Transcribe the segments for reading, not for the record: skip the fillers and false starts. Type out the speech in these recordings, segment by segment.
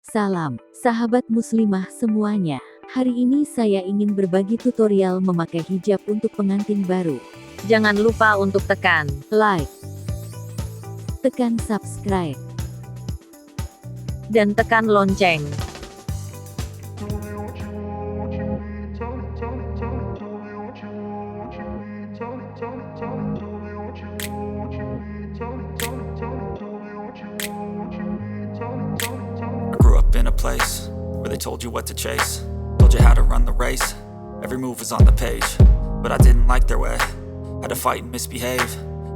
Salam, sahabat muslimah semuanya. Hari ini saya ingin berbagi tutorial memakai hijab untuk pengantin baru. Jangan lupa untuk tekan Like, tekan subscribe, dan tekan lonceng. I grew up in a place where they told you what to chase, told you how to run the race. Every move was on the page, but I didn't like their way. Had to fight and misbehave,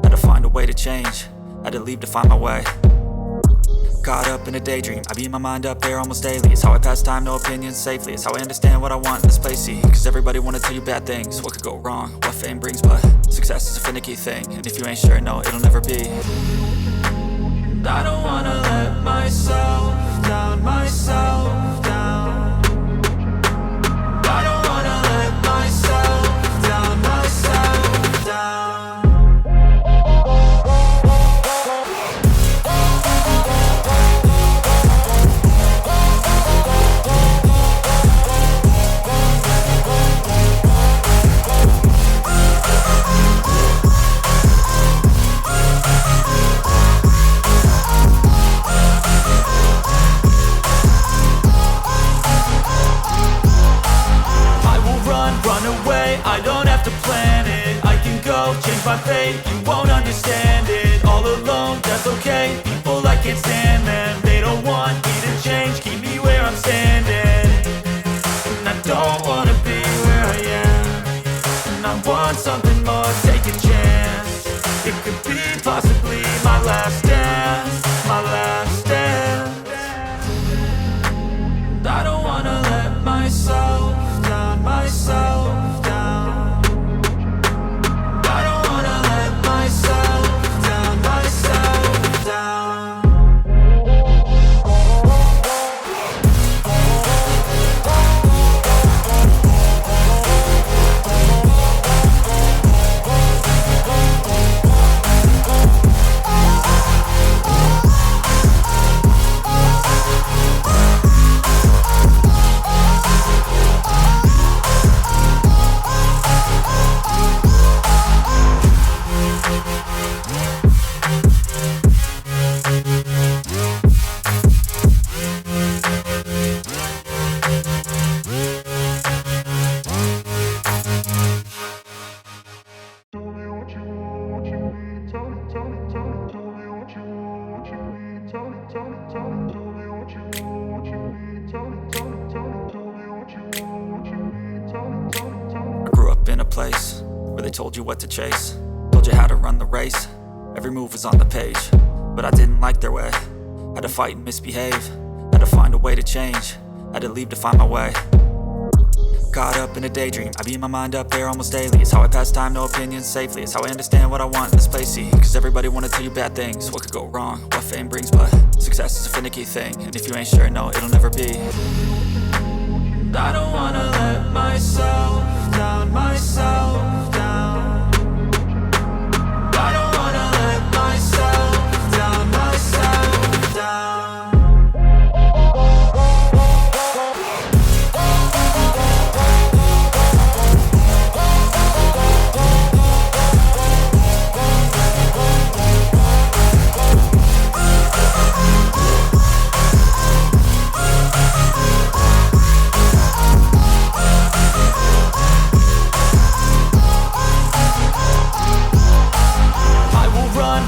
had to find a way to change, had to leave to find my way. Caught up in a daydream, I beat my mind up there almost daily. It's how I pass time, no opinions safely. It's how I understand what I want in this place, see. Cause everybody wanna tell you bad things, what could go wrong, what fame brings. But success is a finicky thing, and if you ain't sure, no, it'll never be. I don't wanna let myself down, myself down. I don't wanna let myself down, myself down. Run away, I don't have to plan it. I can go, change my fate, you won't understand it. All alone, that's okay, people I can't stand them. They don't want me to change, keep me where I'm standing. And I don't wanna be where I am, and I want something more, take a chance. It could be possibly my last dance, my last dance. And I don't wanna let myself down, myself down. I don't wanna let myself down, myself down. I grew up in a place where they told you what to chase, told you how to run the race. Every move was on the page, but I didn't like their way. Had to fight and misbehave, had to find a way to change, had to leave to find my way. Caught up in a daydream, I beat my mind up there almost daily. It's how I pass time, no opinions safely. It's how I understand what I want in this place, see. Cause everybody wanna tell you bad things, what could go wrong, what fame brings. But success is a finicky thing, and if you ain't sure, no, it'll never be. I don't wanna let myself down, myself down. I don't wanna let myself down, myself down.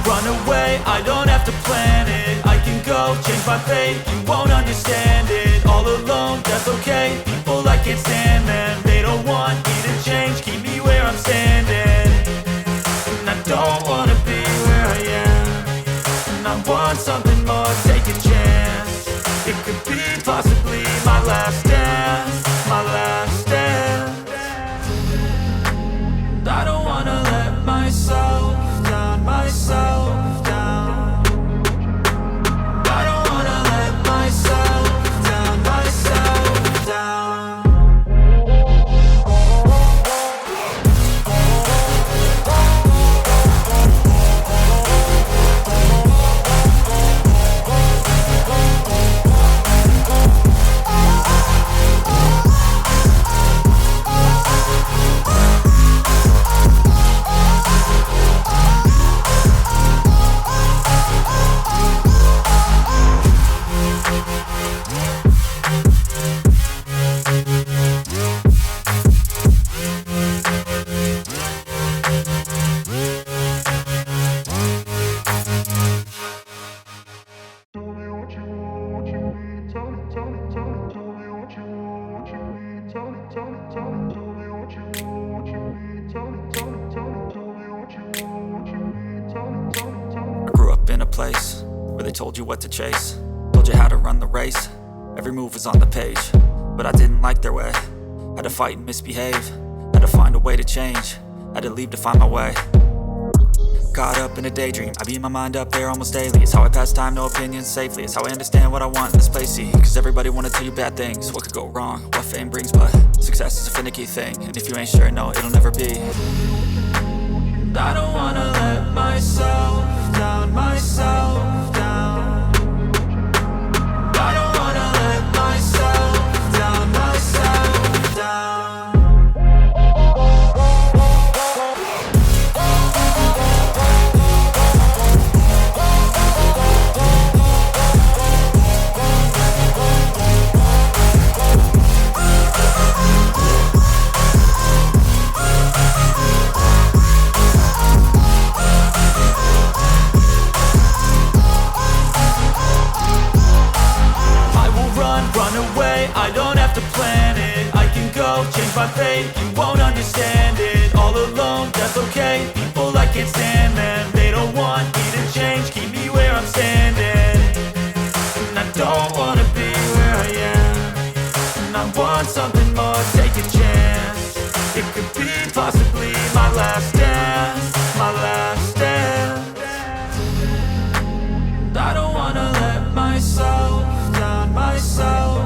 Run away, I don't have to plan it. I can go, change my fate, you won't understand it. All alone, that's okay, people I can't stand them. They don't want me to change, keep me where I'm standing. And I don't wanna be where I am, and I want something more, take a chance. It could be possibly my last dance, my last dance. And I don't wanna let myself down, myself down. I don't wanna let myself down, myself down. I grew up in a place where they told you what to chase, told you how to run the race. Every move was on the page, but I didn't like their way. Had to fight and misbehave, had to find a way to change, had to leave to find my way. Caught up in a daydream, I beat my mind up there almost daily. It's how I pass time, no opinions safely. It's how I understand what I want in this place, see. Cause everybody wanna tell you bad things, what could go wrong, what fame brings. But success is a finicky thing, and if you ain't sure, no, it'll never be. I don't wanna let myself down, myself down. I don't wanna let myself down, myself down. I don't have to plan it, I can go change my fate. You won't understand it, all alone, that's okay. People I can't stand, man, they don't want me to change. Keep me where I'm standing, and I don't wanna be where I am. And I want something more, take a chance. It could be possibly my last dance, my last dance. I don't wanna let myself down, myself.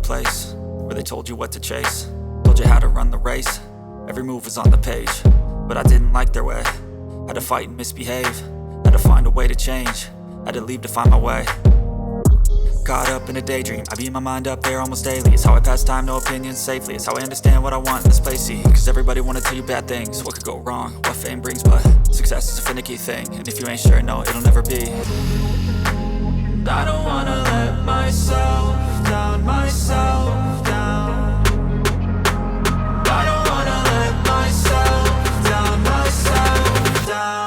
Place where they told you what to chase, told you how to run the race. Every move was on the page, but I didn't like their way. Had to fight and misbehave, had to find a way to change, had to leave to find my way. Caught up in a daydream, I beat my mind up there almost daily. It's how I pass time, no opinions safely. It's how I understand what I want in this place, see. Cause everybody wanna tell you bad things, what could go wrong, what fame brings. But success is a finicky thing, and if you ain't sure, no, it'll never be. I don't wanna let myself down, myself down. I don't wanna let myself down, myself down.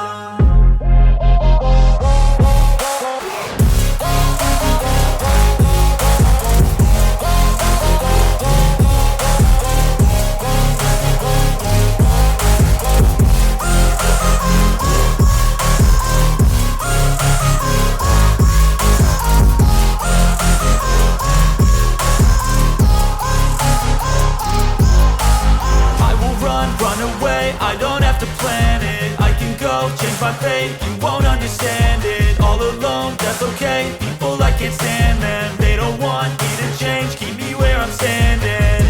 I don't have to plan it, I can go change my fate. You won't understand it, all alone, that's okay. People I can't stand, man, they don't want me to change. Keep me where I'm standing,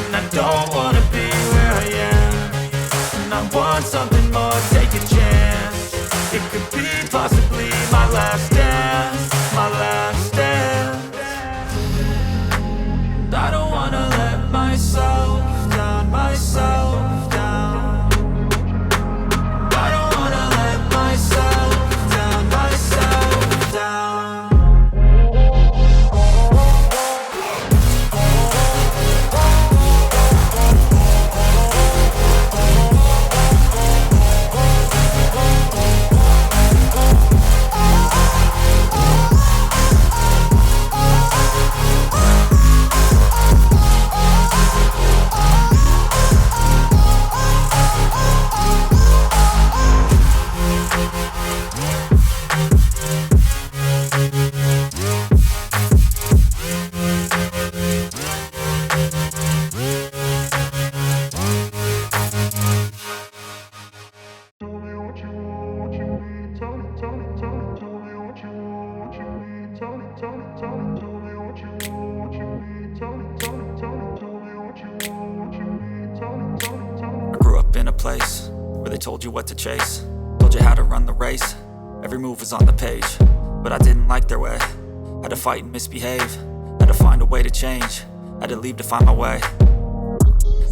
and I don't wanna be where I am. And I want something more, take a chance. It could be possibly my last dance, my last dance. I don't wanna let myself down, myself down. I don't wanna let myself in a place where they told you what to chase, told you how to run the race. Every move was on the page, but I didn't like their way. Had to fight and misbehave, had to find a way to change, had to leave to find my way.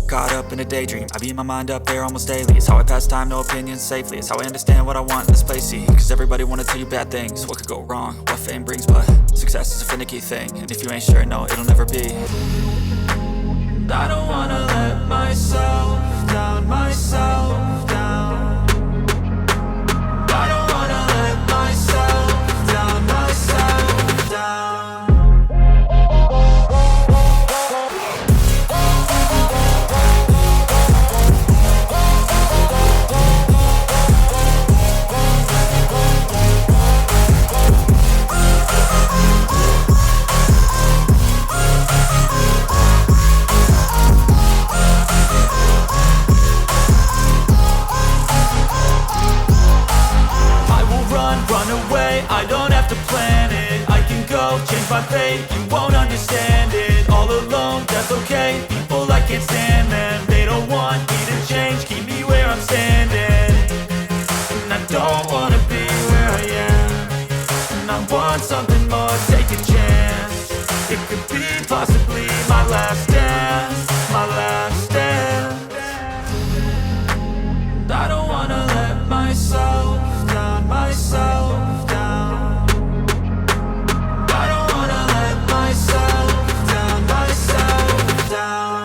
Caught up in a daydream, I beat my mind up there almost daily. It's how I pass time, no opinions safely. It's how I understand what I want in this place, see. Cause everybody wanna tell you bad things, what could go wrong, what fame brings. But success is a finicky thing, and if you ain't sure, no, it'll never be. I don't wanna let myself down, myself down. I don't wanna let myself down, myself down. Run away, I don't have to plan it. I can go, change my fate, you won't understand it. All alone, that's okay, people I can't stand them. They don't want me to change, keep me where I'm standing. And I don't wanna be where I am, and I want something more, take a chance. It could be possibly my last dance, my last dance. I don't wanna let myself down, myself down. I don't wanna let myself down, myself down.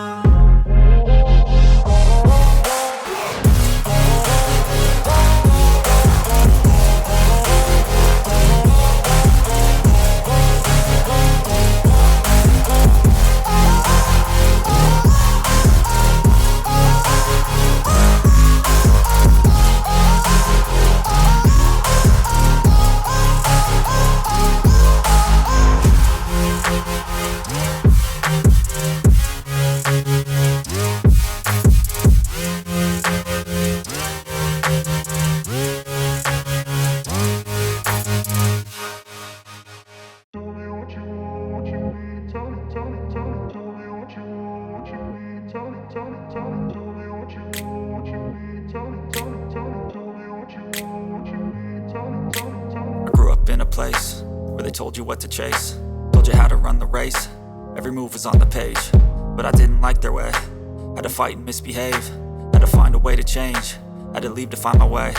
Place where they told you what to chase, told you how to run the race. Every move was on the page, but I didn't like their way. Had to fight and misbehave, had to find a way to change, had to leave to find my way.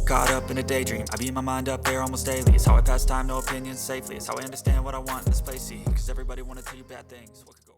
Caught up in a daydream, I beat my mind up there almost daily. It's how I pass time, no opinions safely. It's how I understand what I want in this place, see. Cause everybody wanna tell you bad things, what could go